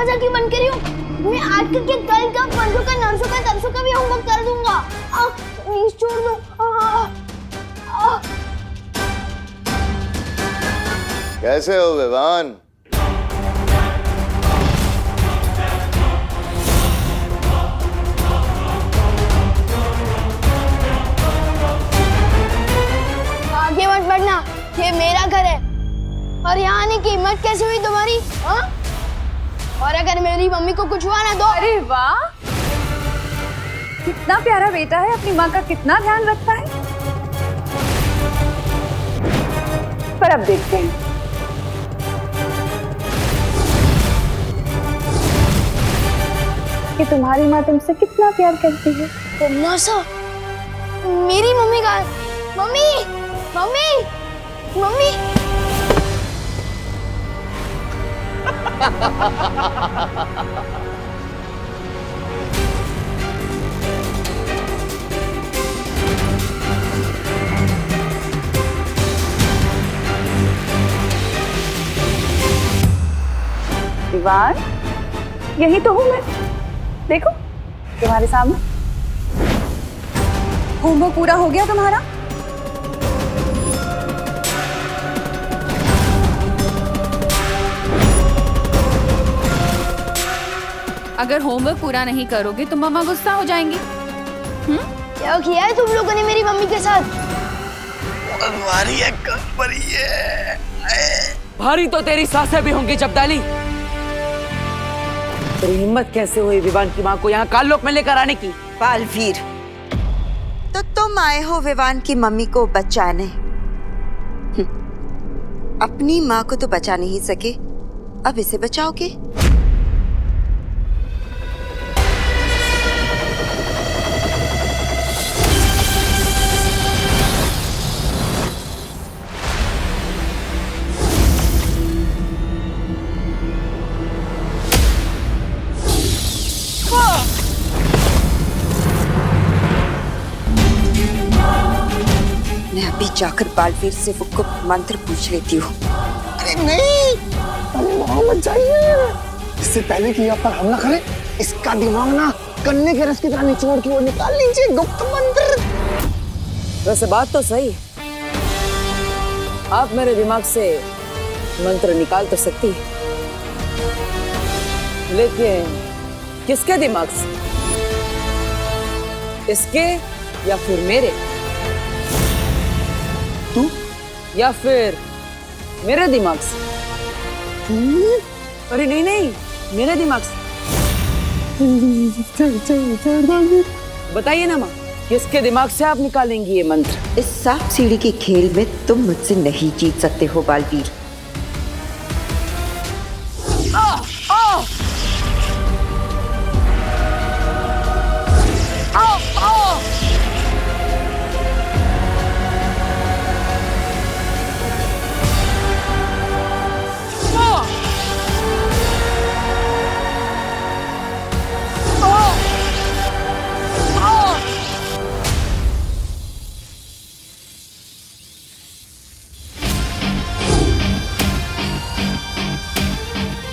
दरवाजा क्यों बंद करी हूँ? मैं आज के कल का परसों का नरसों का तरसों का भी होमवर्क कर दूंगा। प्लीज छोड़ दो। कैसे हो विवान? आगे मत बढ़ना, ये मेरा घर है। और यहाँ आने की हिम्मत कैसे हुई तुम्हारी? हाँ? और अगर मेरी मम्मी को कुछ हुआ ना तो? अरे वाह, कितना प्यारा बेटा है, अपनी माँ का कितना ध्यान रखता है। पर अब देखते हैं कि तुम्हारी माँ तुमसे कितना प्यार करती है। तुम सा मेरी मम्मी का मम्मी मम्मी मम्मी विवान, यही तो हूँ मैं। देखो तुम्हारे सामने। होमवर्क पूरा हो गया तुम्हारा? अगर होमवर्क पूरा नहीं करोगे तो मम्मा गुस्सा हो जाएंगी। क्या किया है तुम लोगों ने मेरी मम्मी के साथ? भारी है, कम पड़ी है। भारी तो तेरी सासें भी होंगी जब्दाली। तेरी हिम्मत कैसे हुई विवान की माँ को यहाँ काललोक में लेकर आने की? बालवीर, तो तुम आए हो विवान की मम्मी को बचाने। अपनी माँ को तो बचा नहीं सके, अब इसे बचाओगे? मैं अभी जाकर बालवीर से वो गुप्त मंत्र पूछ लेती हूँ। अरे नहीं, अरे वहाँ मत जाइए। इससे पहले कि आप पर हमला करे, इसका दिमाग ना गन्ने के रस की तरह निचोड़ के वो निकाल लीजिए गुप्त मंत्र। वैसे बात तो सही, आप मेरे दिमाग से मंत्र निकाल तो सकती है, लेकिन किसके दिमाग से? इसके या फिर मेरे? तू या फिर मेरे दिमाग से? अरे नहीं नहीं, मेरे दिमाग से। बताइए ना माँ, किसके दिमाग से आप निकालेंगी ये मंत्र? इस सांप सीढ़ी के खेल में तुम मुझसे नहीं जीत सकते हो बालवीर।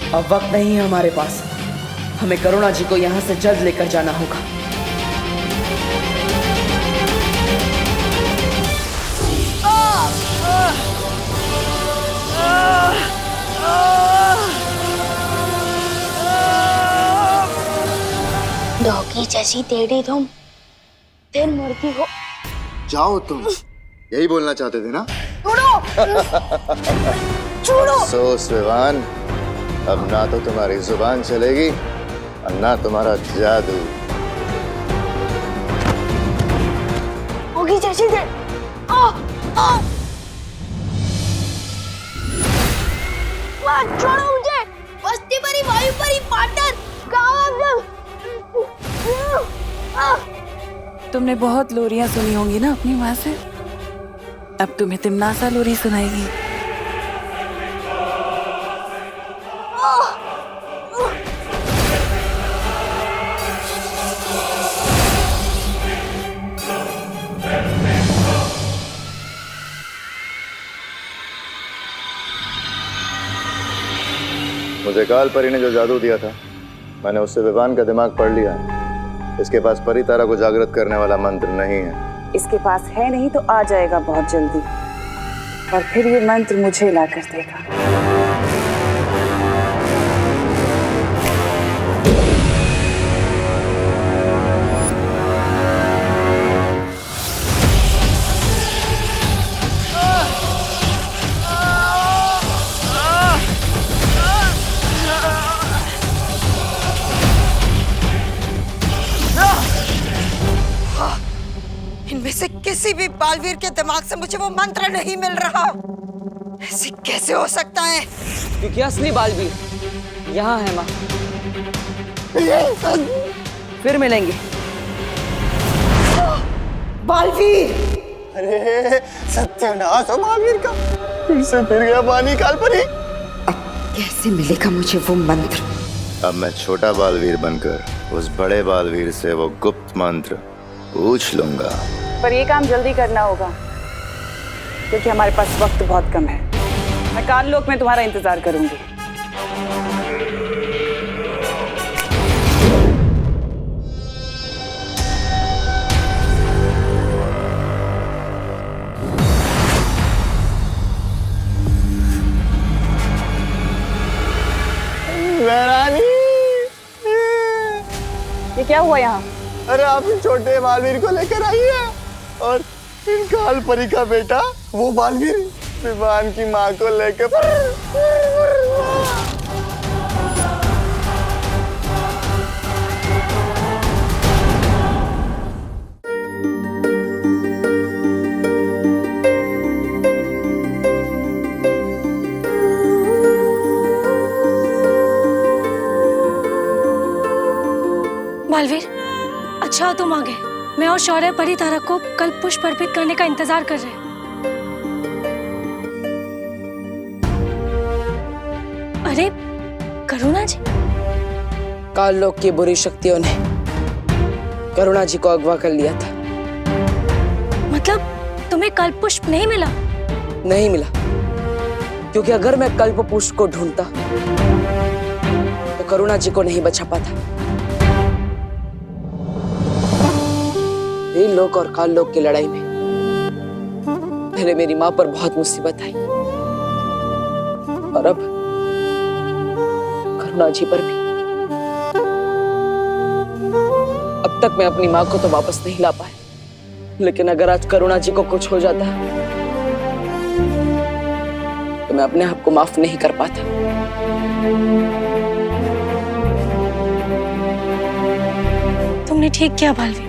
अब वक्त नहीं है हमारे पास, हमें करुणा जी को यहाँ से जल्द लेकर जाना होगा। डॉगी जैसी टेढ़ी तुम फिर मुड़ती हो। जाओ तुम, यही बोलना चाहते थे ना? छोड़ो छोड़ो। अफसोस विवान, अब ना तो तुम्हारी जुबान चलेगी और ना तुम्हारा जादू। डॉगी जैसी टेढ़ी। छोड़ो मुझे। बस्ती परी, वायु परी, पाटर, कहाँ तुमने बहुत लोरियां सुनी होंगी ना अपनी माँ से, अब तुम्हें तिमनासा लोरी सुनाएगी। मुझे काल परी ने जो जादू दिया था, मैंने उससे विवान का दिमाग पढ़ लिया है। इसके पास परी तारा को जागृत करने वाला मंत्र नहीं है। इसके पास है नहीं तो आ जाएगा बहुत जल्दी, और फिर ये मंत्र मुझे हिला कर देगा। इनमें से किसी भी बालवीर के दिमाग से मुझे वो मंत्र नहीं मिल रहा। ऐसे कैसे हो सकता है? क्योंकि असली बालवीर यहाँ है माँ। फिर मिलेंगे। बालवीर! अरे सत्यानाश हो महावीर का, फिर से फिर गया पानी काल परी। अब कैसे मिलेगा मुझे वो मंत्र? अब मैं छोटा बालवीर बनकर उस बड़े बालवीर से वो गुप्त मंत्र पूछ लूंगा। पर ये काम जल्दी करना होगा, क्योंकि हमारे पास वक्त बहुत कम है। मैं काल लोक में तुम्हारा इंतजार करूंगी। रानी, ये क्या हुआ यहाँ? अरे आप इन छोटे बालवीर को लेकर आइए, और इन काल परी का बेटा वो बालवीर विवान की माँ को लेकर। बालवीर, अच्छा हो तुम आ गए। मैं और शौर्य परी तारा को कल पुष्प अर्पित करने का इंतजार कर रहे हैं। अरे करुणा जी! काल लोक की बुरी शक्तियों ने करुणा जी को अगवा कर लिया था। मतलब तुम्हें कल पुष्प नहीं मिला? नहीं मिला, क्योंकि अगर मैं कल्प पुष्प को ढूंढता तो करुणा जी को नहीं बचा पाता। वीर लोक और काल लोक की लड़ाई में पहले मेरी माँ पर बहुत मुसीबत आई, और अब करुणा जी पर भी। अब तक मैं अपनी माँ को तो वापस नहीं ला पाया, लेकिन अगर आज करुणा जी को कुछ हो जाता तो मैं अपने आप को माफ नहीं कर पाता। तुमने ठीक किया बालवीर।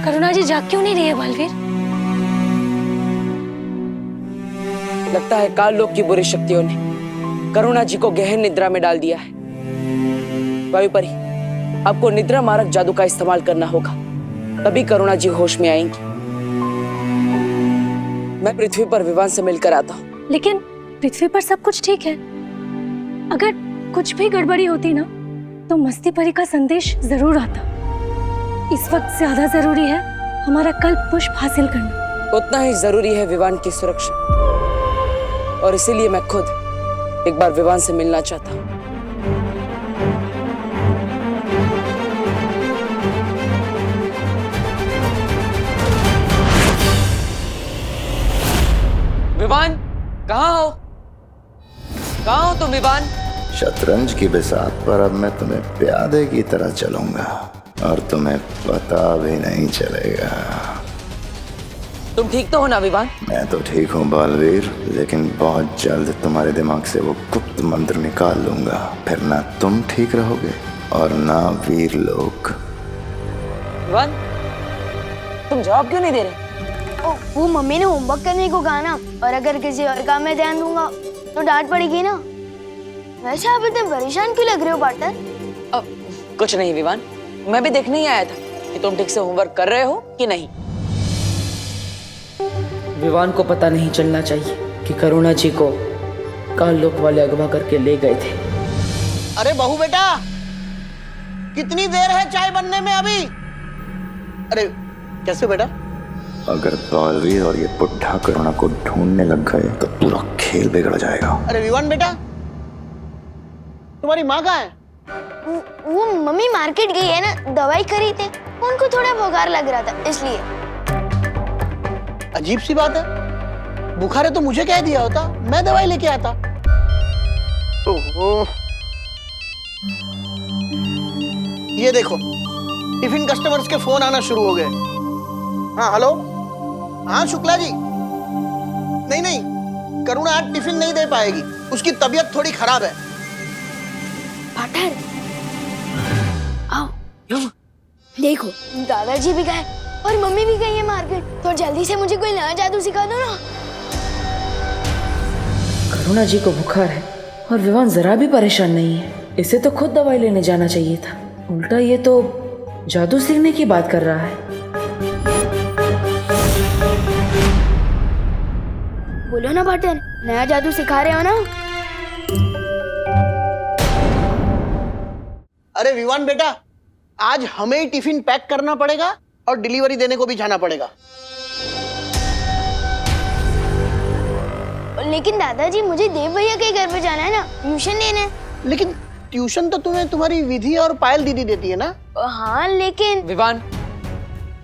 करुणा जी जाग क्यों नहीं रही है बालवीर? लगता है काल लोक की बुरी शक्तियों ने करुणा जी को गहन निद्रा में डाल दिया है। वायु परी, आपको निद्रा मारक जादू का इस्तेमाल करना होगा, तभी करुणा जी होश में आएंगी। मैं पृथ्वी पर विवान से मिलकर आता हूँ। लेकिन पृथ्वी पर सब कुछ ठीक है। अगर कुछ भी गड़बड़ी होती ना तो मस्ती परी का संदेश जरूर आता। इस वक्त ज्यादा जरूरी है हमारा कल्प पुष्प हासिल करना। उतना ही जरूरी है विवान की सुरक्षा, और इसीलिए मैं खुद एक बार विवान से मिलना चाहता हूँ। विवान, कहाँ हो? कहाँ हो तुम विवान? शतरंज की बिसात पर अब मैं तुम्हें प्यादे की तरह चलूंगा, और तुम्हें पता भी नहीं चलेगा। तुम ठीक तो हो ना विवान? मैं तो ठीक हूँ बालवीर, लेकिन बहुत जल्द तुम्हारे दिमाग से वो गुप्त मंत्र निकाल लूंगा। फिर ना तुम ठीक रहोगे और ना वीर लोग। विवान, तुम जवाब क्यों नहीं दे रहे? वो मम्मी ने होमवर्क करने को कहा ना, और अगर किसी और काम में ध्यान दूंगा तो डांट पड़ेगी ना। वैसे आप इतने परेशान क्यों लग रहे हो पार्टनर? कुछ नहीं विवान, मैं भी देखने ही आया था कि तुम ठीक से होमवर्क कर रहे हो कि नहीं। विवान को पता नहीं चलना चाहिए कि करुणा जी को काल लोक वाले अगवा करके ले गए थे। अरे बहू बेटा, कितनी देर है चाय बनने में अभी? अरे कैसे बेटा? अगर बालवीर और ये बुढ़ा करुणा को ढूंढने लग गए तो पूरा खेल बिगड़ जाएगा। अरे विवान बेटा, तुम्हारी माँ कहाँ है? वो मम्मी मार्केट गई है ना, दवाई खरीदे। उनको थोड़ा बुखार लग रहा था इसलिए। अजीब सी बात है, बुखार है तो मुझे कह दिया होता, मैं दवाई लेके आता। ओहो, ये देखो टिफिन कस्टमर्स के फोन आना शुरू हो गए। हाँ हेलो, हाँ शुक्ला जी। नहीं नहीं, करुणा आज टिफिन नहीं दे पाएगी, उसकी तबीयत थोड़ी खराब है। पाटर आओ, देखो दादाजी भी गए और मम्मी भी गई है मार्केट। तो जल्दी से मुझे कोई नया जादू सिखा दो ना। करुणा जी को बुखार है और विवान जरा भी परेशान नहीं है। इसे तो खुद दवाई लेने जाना चाहिए था, उल्टा ये तो जादू सीखने की बात कर रहा है। बोलो ना पाटर, नया जादू सिखा रहे हो ना? अरे विवान बेटा, आज हमें ही टिफिन पैक करना पड़ेगा और डिलीवरी देने को भी जाना पड़ेगा। लेकिन दादाजी मुझे देव भैया के घर पे जाना है ना, ट्यूशन लेने। लेकिन ट्यूशन तो तुम्हें तुम्हारी विधि और पायल दीदी देती है ना? हाँ लेकिन विवान,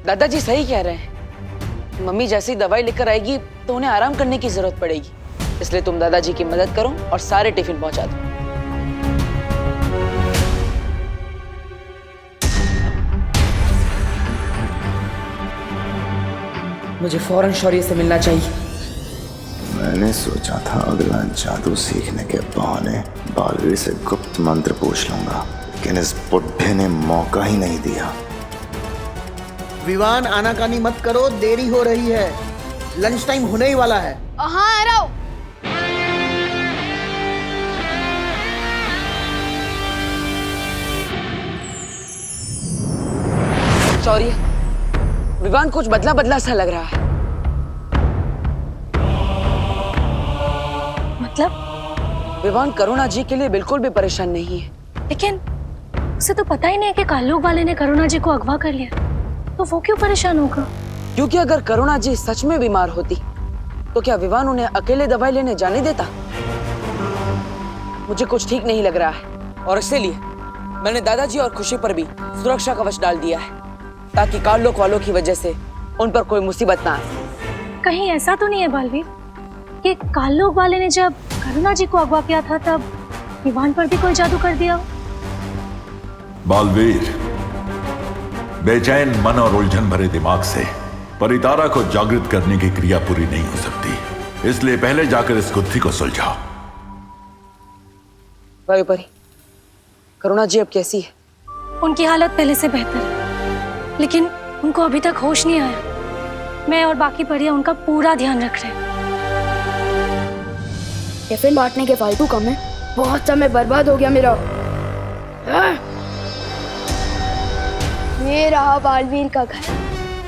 दादाजी सही कह रहे हैं। मम्मी जैसी दवाई लेकर आएगी तो उन्हें आराम करने की जरूरत पड़ेगी, इसलिए तुम दादाजी की मदद करो और सारे टिफिन पहुंचा दो। मुझे फौरन शौर्य से मिलना चाहिए। मैंने सोचा था अगला जादू सीखने के बहाने बालवीर से गुप्त मंत्र पूछ लूंगा, लेकिन इस बुढ़े ने मौका ही नहीं दिया। विवान आनाकानी मत करो, देरी हो रही है, लंच टाइम होने ही वाला है। हाँ आ रहा हूँ। शौर्य, विवान कुछ बदला बदला सा लग रहा है। मतलब विवान करुणा जी के लिए बिल्कुल भी परेशान नहीं है। लेकिन उसे तो पता ही नहीं है कि काल्लूक वाले ने करुणा जी को अगवा कर लिया, तो वो क्यों परेशान होगा? क्योंकि अगर करुणा जी सच में बीमार होती तो क्या विवान उन्हें अकेले दवाई लेने जाने देता? मुझे कुछ ठीक नहीं लग रहा है और इसीलिए मैंने दादाजी और खुशी पर भी सुरक्षा कवच डाल दिया है, ताकि काल्लोक वालों की वजह से उन पर कोई मुसीबत ना आए। कहीं ऐसा तो नहीं है बालवीर कि काल्लूक वाले ने जब करुणा जी को अगवा किया था तब विवान पर भी कोई जादू कर दिया हो? बालवीर, बेचैन मन और उलझन भरे दिमाग से परितारा को जागृत करने की क्रिया पूरी नहीं हो सकती, इसलिए पहले जाकर इस गुत्थी को सुलझाओ। वायुपरी, करुणा जी अब कैसी है? उनकी हालत पहले से बेहतर है, लेकिन उनको अभी तक होश नहीं आया। मैं और बाकी परियां उनका पूरा ध्यान रख रहे हैं। टिफिन बांटने के फालतू कम है, बहुत समय बर्बाद हो गया मेरा। ये रहा बालवीर का घर।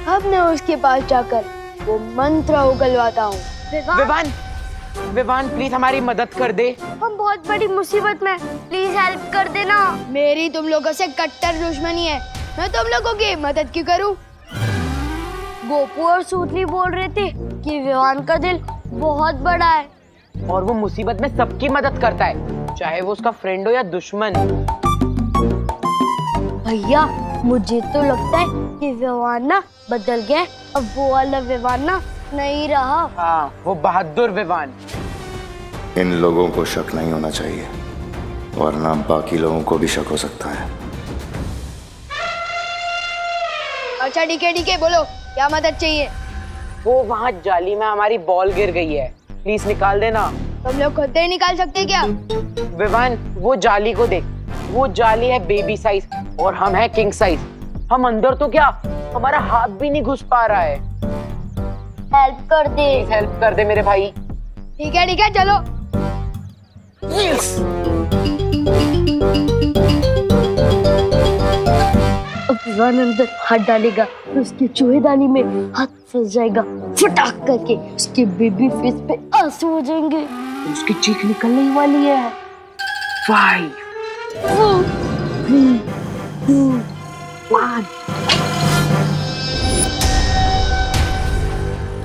अब मैं उसके पास जाकर वो मंत्र उगलवाता हूँ। विवान, विवान प्लीज हमारी मदद कर दे। हम बहुत बड़ी मुसीबत में, प्लीज हेल्प कर देना। मेरी तुम लोगों से कट्टर दुश्मनी है, मैं तुम लोगों की मदद क्यों करूं? गोपू और सूतली बोल रहे थे कि विवान का दिल बहुत बड़ा है और वो मुसीबत में सबकी मदद करता है, चाहे वो उसका फ्रेंड हो या दुश्मन। भैया मुझे तो लगता है कि विवान ना बदल गया, अब वो वाला विवान ना नहीं रहा। हाँ, वो बहादुर विवान। इन लोगों को शक नहीं होना चाहिए, वरना बाकी लोगों को भी शक हो सकता है। अच्छा ठीक है, बोलो क्या मदद चाहिए? वो वहाँ जाली में हमारी बॉल गिर गई है, प्लीज निकाल देना। तुम लोग खुद ही निकाल सकते क्या? विवान, वो जाली को देख, वो जाली है बेबी साइज और हम है किंग साइज। हम अंदर तो क्या, हमारा हाथ भी नहीं घुस पा रहा है। हेल्प कर दे। प्लीज हेल्प कर दे मेरे भाई। ठीक है चलो। अब विवान अंदर हाथ डालेगा तो उसकी चूहेदानी में हाथ फंस जाएगा, फटाक करके उसके बेबी फेस पे आंसू हो जाएंगे, उसकी चीख निकलने वाली है। 5 4 3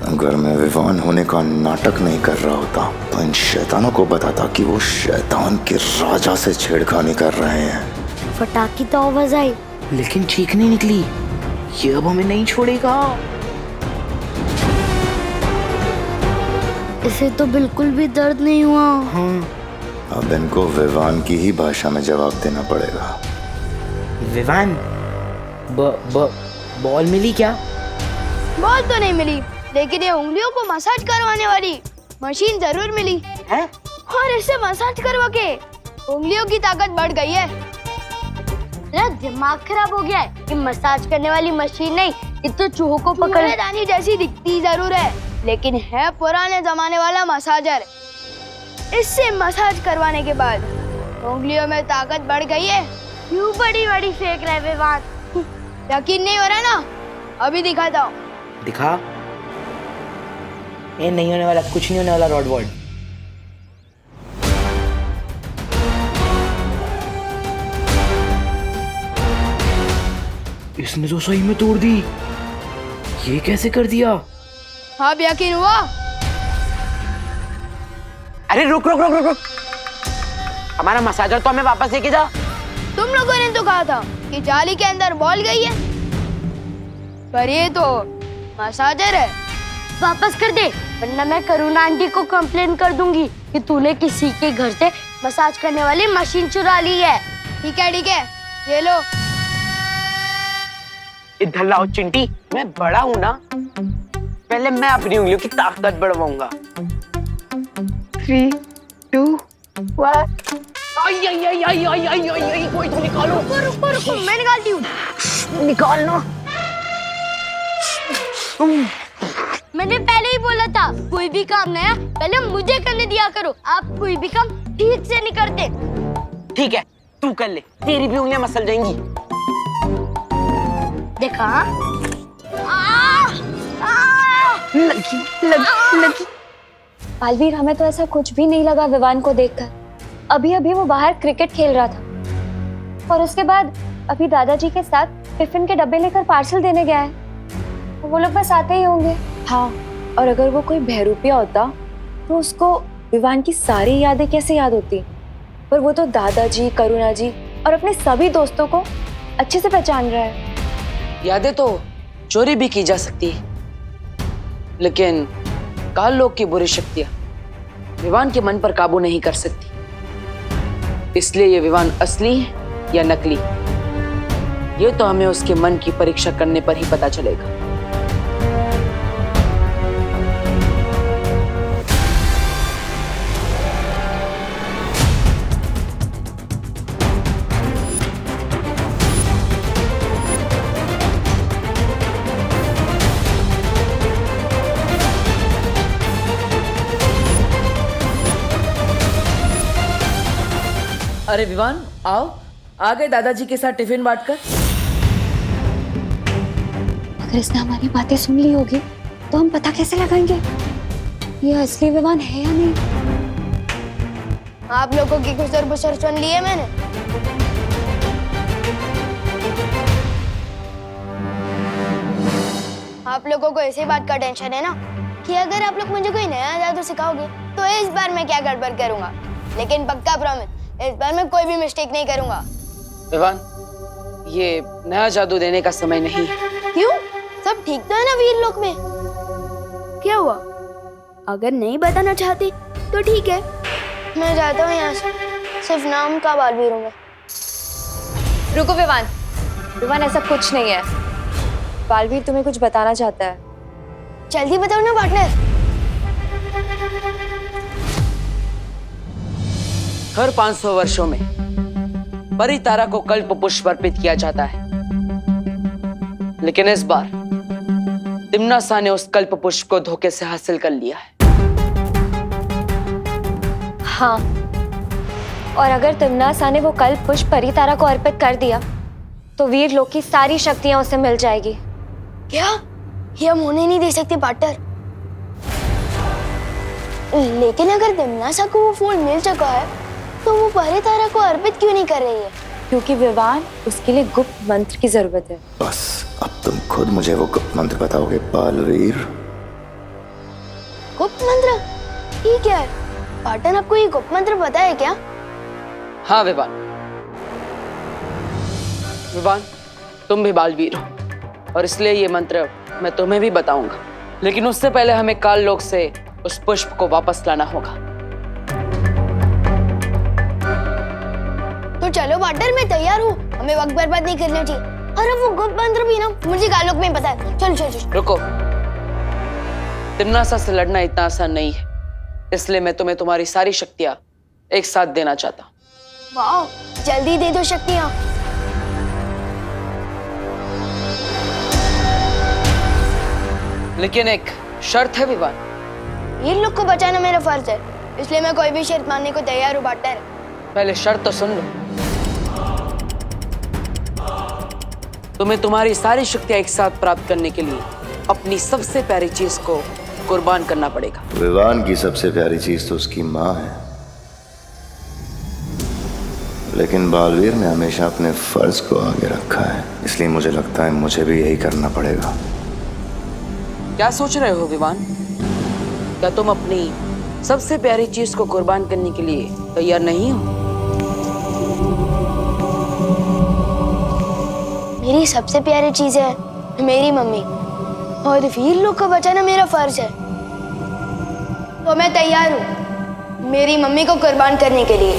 अगर मैं विवान होने का नाटक नहीं कर रहा होता तो इन शैतानों को बताता कि वो शैतान के राजा से छेड़खानी कर रहे हैं। फटाकी तो आवाज आई, लेकिन ठीक नहीं निकली। ये अब हमें नहीं छोड़ेगा। इसे तो बिल्कुल भी दर्द नहीं हुआ। अब इनको विवान की ही भाषा में जवाब देना पड़ेगा। विवान, बॉल मिली क्या? बॉल तो नहीं मिली, लेकिन ये उंगलियों को मसाज करवाने वाली मशीन जरूर मिली है? और इससे मसाज करवा के उंगलियों की ताकत बढ़ गई है। मेरा दिमाग खराब हो गया है। ये मसाज करने वाली मशीन नहीं, ये तो चूहों को पकड़ने जैसी दिखती जरूर है, लेकिन है पुराने जमाने वाला मसाजर। इससे मसाज करवाने के बाद उंगलियों में ताकत बढ़ गई है। क्यों बड़ी बड़ी फेंक रहे विवान? यकीन नहीं हो रहा ना? अभी दिखाता हूँ। दिखा। ये नहीं होने वाला, कुछ नहीं होने वाला रॉडवर्ड। इसने तो सही में तोड़ दी। ये कैसे कर दिया? अब यकीन हुआ? अरे रुक रुक रुक रुक रुक, हमारा मसाजर तो हमें वापस लेके जा। तुम लोगों ने तो कहा था कि जाली के अंदर बॉल गई है, पर ये तो मसाजर है। वापस कर दे, वरना मैं करुणा आंटी को कंप्लेन कर दूंगी कि तूने किसी के घर से मसाज करने वाली मशीन चुरा ली है। ठीक है, ये लो। इधर लाओ चिंटी, मैं बड़ा हूँ ना, पहले मैं अपनी उंगलियों की ताकत बढ़वाऊंगा। 3, 2, 1। कोई तो निकालो। रुको, मैं निकालती हूँ। निकालना। मैंने पहले ही बोला था, कोई भी काम नया पहले मुझे करने दिया करो। आप कोई भी काम ठीक से नहीं करते। ठीक है, तू कर ले, तेरी भी उंगलियां मसल जाएंगी। देखा? लगी। बालवीर, हमें तो ऐसा कुछ भी नहीं लगा विवान को देखकर। अभी अभी वो बाहर क्रिकेट खेल रहा था और उसके बाद अभी दादाजी के साथ टिफिन के डब्बे लेकर पार्सल देने गया है। वो लोग बस आते ही होंगे। हाँ, और अगर वो कोई बहरूपिया होता तो उसको विवान की सारी यादें कैसे याद होती? पर वो तो दादाजी, करुणा जी और अपने सभी दोस्तों को अच्छे से पहचान रहा है। यादें तो चोरी भी की जा सकती है, लेकिन काल लोक की बुरी शक्तियां विवान के मन पर काबू नहीं कर सकती। इसलिए ये विवान असली है या नकली, ये तो हमें उसके मन की परीक्षा करने पर ही पता चलेगा। अरे विवान, आओ, आ गए दादाजी के साथ टिफिन बांटकर। अगर इसने हमारी बातें सुन ली होगी तो हम पता कैसे लगाएंगे ये असली विवान है या नहीं? आप लोगों की गुजर बुसर सुन ली है मैंने। आप लोगों को इसी बात का टेंशन है ना कि अगर आप लोग मुझे कोई नया जादू सिखाओगे तो इस बार मैं क्या गड़बड़ करूंगा, लेकिन पक्का प्रॉमिस, इस बार मैं कोई भी मिस्टेक नहीं करूंगा। विवान, ये नया जादू देने का समय नहीं है। क्यों? सब ठीक तो है ना वीर लोक में? क्या हुआ? अगर नहीं बताना चाहती तो ठीक है, मैं जाता हूँ यहाँ से। सिर्फ नाम का बालवीर हूँ मैं। रुको विवान, विवान ऐसा कुछ नहीं है। बालवीर तुम्हें कुछ बताना चाहता है। जल्दी बताओ ना पार्टनर। हर 500 वर्षों में परितारा को कल्प पुष्प अर्पित किया जाता है, लेकिन इस बार तिम्नासा ने उस कल्प पुष्प को धोखे से हासिल कर लिया है। हाँ, और अगर तिम्नासा ने वो कल्प पुष्प परितारा को अर्पित कर दिया तो वीर लोक की सारी शक्तियां उसे मिल जाएगी। क्या? ये हम होने नहीं दे सकते पार्टनर। लेकिन अगर तिम्नासा को वो फूल मिल चुका है तो वो परितारा को अर्पित क्यों नहीं कर रही है? क्योंकि विवान उसके लिए गुप्त मंत्र की जरूरत है। बस अब तुम खुद मुझे वो गुप्त मंत्र बताओगे बालवीर। गुप्त मंत्र? ठीक है, पाटन आपको ये गुप्त मंत्र पता है क्या? हाँ विवान, विवान तुम भी बालवीर हो और इसलिए ये मंत्र मैं तुम्हें भी बताऊंगा, लेकिन उससे पहले हमें काल लोक से उस पुष्प को वापस लाना होगा। तो चलो पार्टनर, मैं तैयार हूँ, हमें वक्त बर्बाद नहीं करना चाहिए। अरे वो गुप्त मंत्र भी ना मुझे कालोक में पता है। चलो चलो चलो। रुको, तिम्नासा से लड़ना इतना आसान नहीं है, इसलिए मैं तुम्हें तुम्हारी सारी शक्तियां एक साथ देना चाहता हूँ। वाह, जल्दी दे दो शक्तियाँ। लेकिन एक शर्त है विवान। वीर लोग को बचाना मेरा फर्ज है, इसलिए मैं कोई भी शर्त मानने को तैयार हूँ पार्टनर। पहले शर्त तो सुन लो। तुम्हें तुम्हारी सारी शक्तियां एक साथ प्राप्त करने के लिए अपनी सबसे प्यारी चीज को कुर्बान करना पड़ेगा। विवान की सबसे प्यारी चीज तो उसकी माँ है, लेकिन बालवीर ने हमेशा अपने फर्ज को आगे रखा है, इसलिए मुझे लगता है मुझे भी यही करना पड़ेगा। क्या सोच रहे हो विवान? क्या तुम अपनी सबसे प्यारी चीज को कुर्बान करने के लिए तैयार नहीं हो? मेरी सबसे प्यारी चीज है मेरी मम्मी, और वीर लोग को बचाना मेरा फर्ज है, तो मैं तैयार हूँ मेरी मम्मी को कुर्बान करने के लिए।